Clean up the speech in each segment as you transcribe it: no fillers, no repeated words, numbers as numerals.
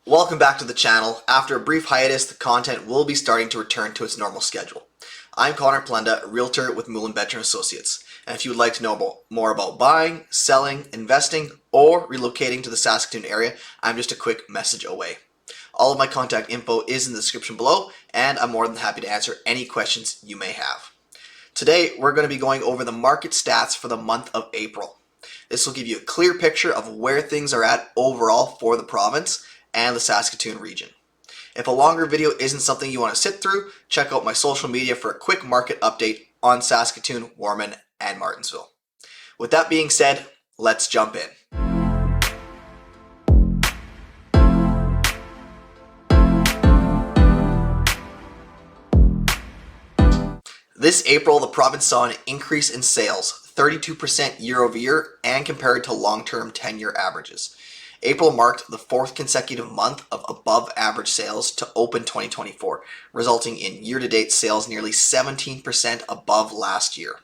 Welcome back to the channel. After a brief hiatus, the content will be starting to return to its normal schedule. I'm Conor, Palendat, Realtor with Palendat Associates, and if you would like to know more about buying, selling, investing, or relocating to the Saskatoon area, I'm just a quick message away. All of my contact info is in the description below, and I'm more than happy to answer any questions you may have. Today, we're going to be going over the market stats for the month of April. This will give you a clear picture of where things are at overall for the province and the Saskatoon region. If a longer video isn't something you want to sit through, check out my social media for a quick market update on Saskatoon, Warman, and Martensville. With that being said, let's jump in. This April, the province saw an increase in sales, 32% year over year and compared to long-term 10-year averages. April marked the fourth consecutive month of above average sales to open 2024, resulting in year-to-date sales nearly 17% above last year.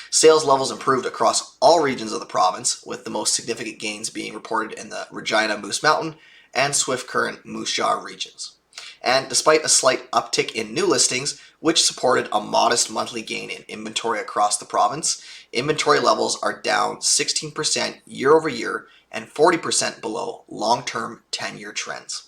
Sales levels improved across all regions of the province, with the most significant gains being reported in the Regina Moose Mountain and Swift Current Moose Jaw regions. And despite a slight uptick in new listings, which supported a modest monthly gain in inventory across the province, inventory levels are down 16% year over year and 40% below long-term 10-year trends.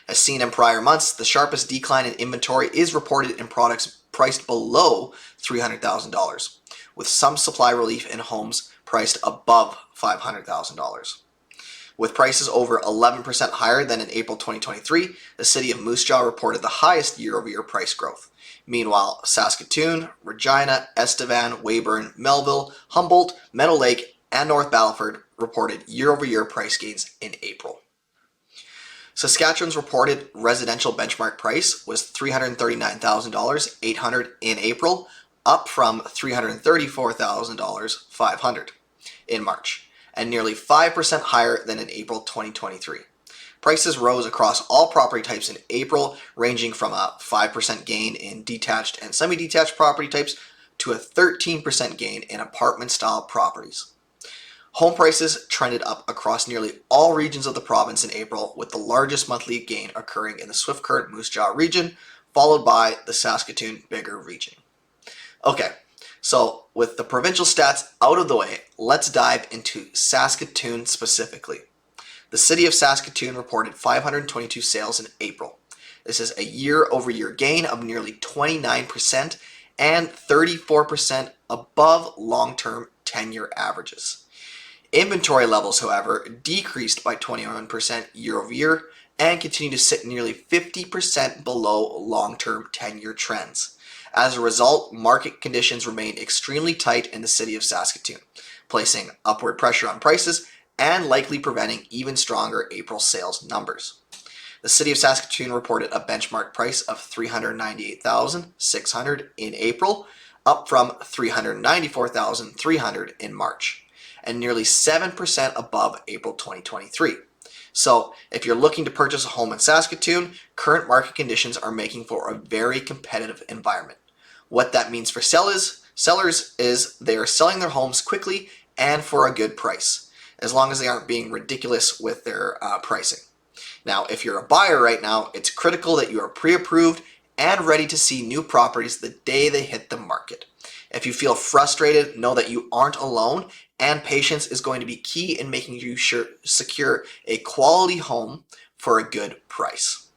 As seen in prior months, the sharpest decline in inventory is reported in products priced below $300,000, with some supply relief in homes priced above $500,000. With prices over 11% higher than in April 2023, the city of Moose Jaw reported the highest year-over-year price growth. Meanwhile, Saskatoon, Regina, Estevan, Weyburn, Melville, Humboldt, Meadow Lake, and North Battleford reported year-over-year price gains in April. Saskatchewan's reported residential benchmark price was $339,800 in April, up from $334,500 in March, and nearly 5% higher than in April 2023. Prices rose across all property types in April, ranging from a 5% gain in detached and semi-detached property types to a 13% gain in apartment-style properties. Home prices trended up across nearly all regions of the province in April, with the largest monthly gain occurring in the Swift Current Moose Jaw region, followed by the Saskatoon Bigger region. Okay, so with the provincial stats out of the way, let's dive into Saskatoon specifically. The city of Saskatoon reported 522 sales in April. This is a year-over-year gain of nearly 29% and 34% above long-term 10-year averages. Inventory levels, however, decreased by 21% year over year and continue to sit nearly 50% below long-term 10-year trends. As a result, market conditions remain extremely tight in the city of Saskatoon, placing upward pressure on prices and likely preventing even stronger April sales numbers. The city of Saskatoon reported a benchmark price of $398,600 in April, up from $394,300 in March, and nearly 7% above April 2023. So, if you're looking to purchase a home in Saskatoon, current market conditions are making for a very competitive environment. What that means for sellers is they are selling their homes quickly and for a good price, as long as they aren't being ridiculous with their pricing. Now, if you're a buyer right now, it's critical that you are pre-approved and ready to see new properties the day they hit the market. If you feel frustrated, know that you aren't alone, and patience is going to be key in making you secure a quality home for a good price.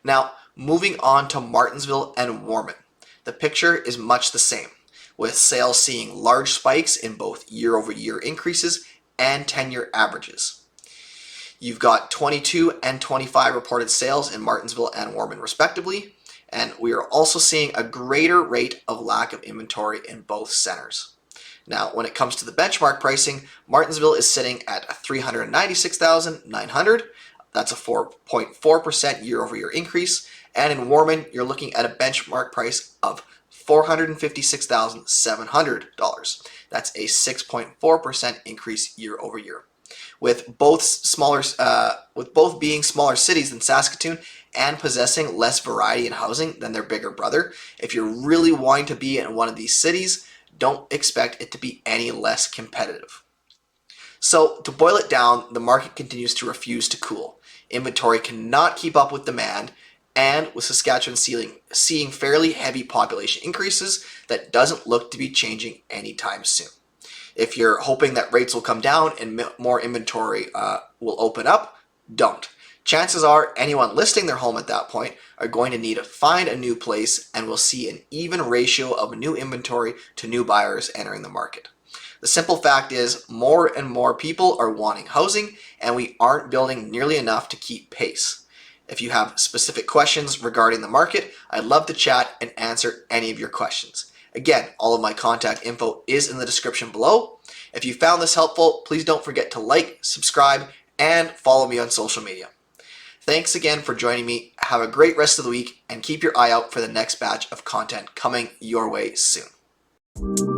Now, moving on to Martensville and Warman. The picture is much the same, with sales seeing large spikes in both year-over-year increases and 10-year averages. You've got 22 and 25 reported sales in Martensville and Warman respectively, and we are also seeing a greater rate of lack of inventory in both centers. Now, when it comes to the benchmark pricing, Martensville is sitting at $396,900. That's a 4.4% year-over-year increase. And in Warman, you're looking at a benchmark price of $456,700. That's a 6.4% increase year-over-year. With both being smaller cities than Saskatoon and possessing less variety in housing than their bigger brother, if you're really wanting to be in one of these cities, don't expect it to be any less competitive. So to boil it down, the market continues to refuse to cool. Inventory cannot keep up with demand, and with Saskatchewan seeing fairly heavy population increases, that doesn't look to be changing anytime soon. If you're hoping that rates will come down and more inventory will open up, don't. Chances are anyone listing their home at that point are going to need to find a new place, and we'll see an even ratio of new inventory to new buyers entering the market. The simple fact is more and more people are wanting housing, and we aren't building nearly enough to keep pace. If you have specific questions regarding the market, I'd love to chat and answer any of your questions. Again, all of my contact info is in the description below. If you found this helpful, please don't forget to like, subscribe, and follow me on social media. Thanks again for joining me. Have a great rest of the week, and keep your eye out for the next batch of content coming your way soon.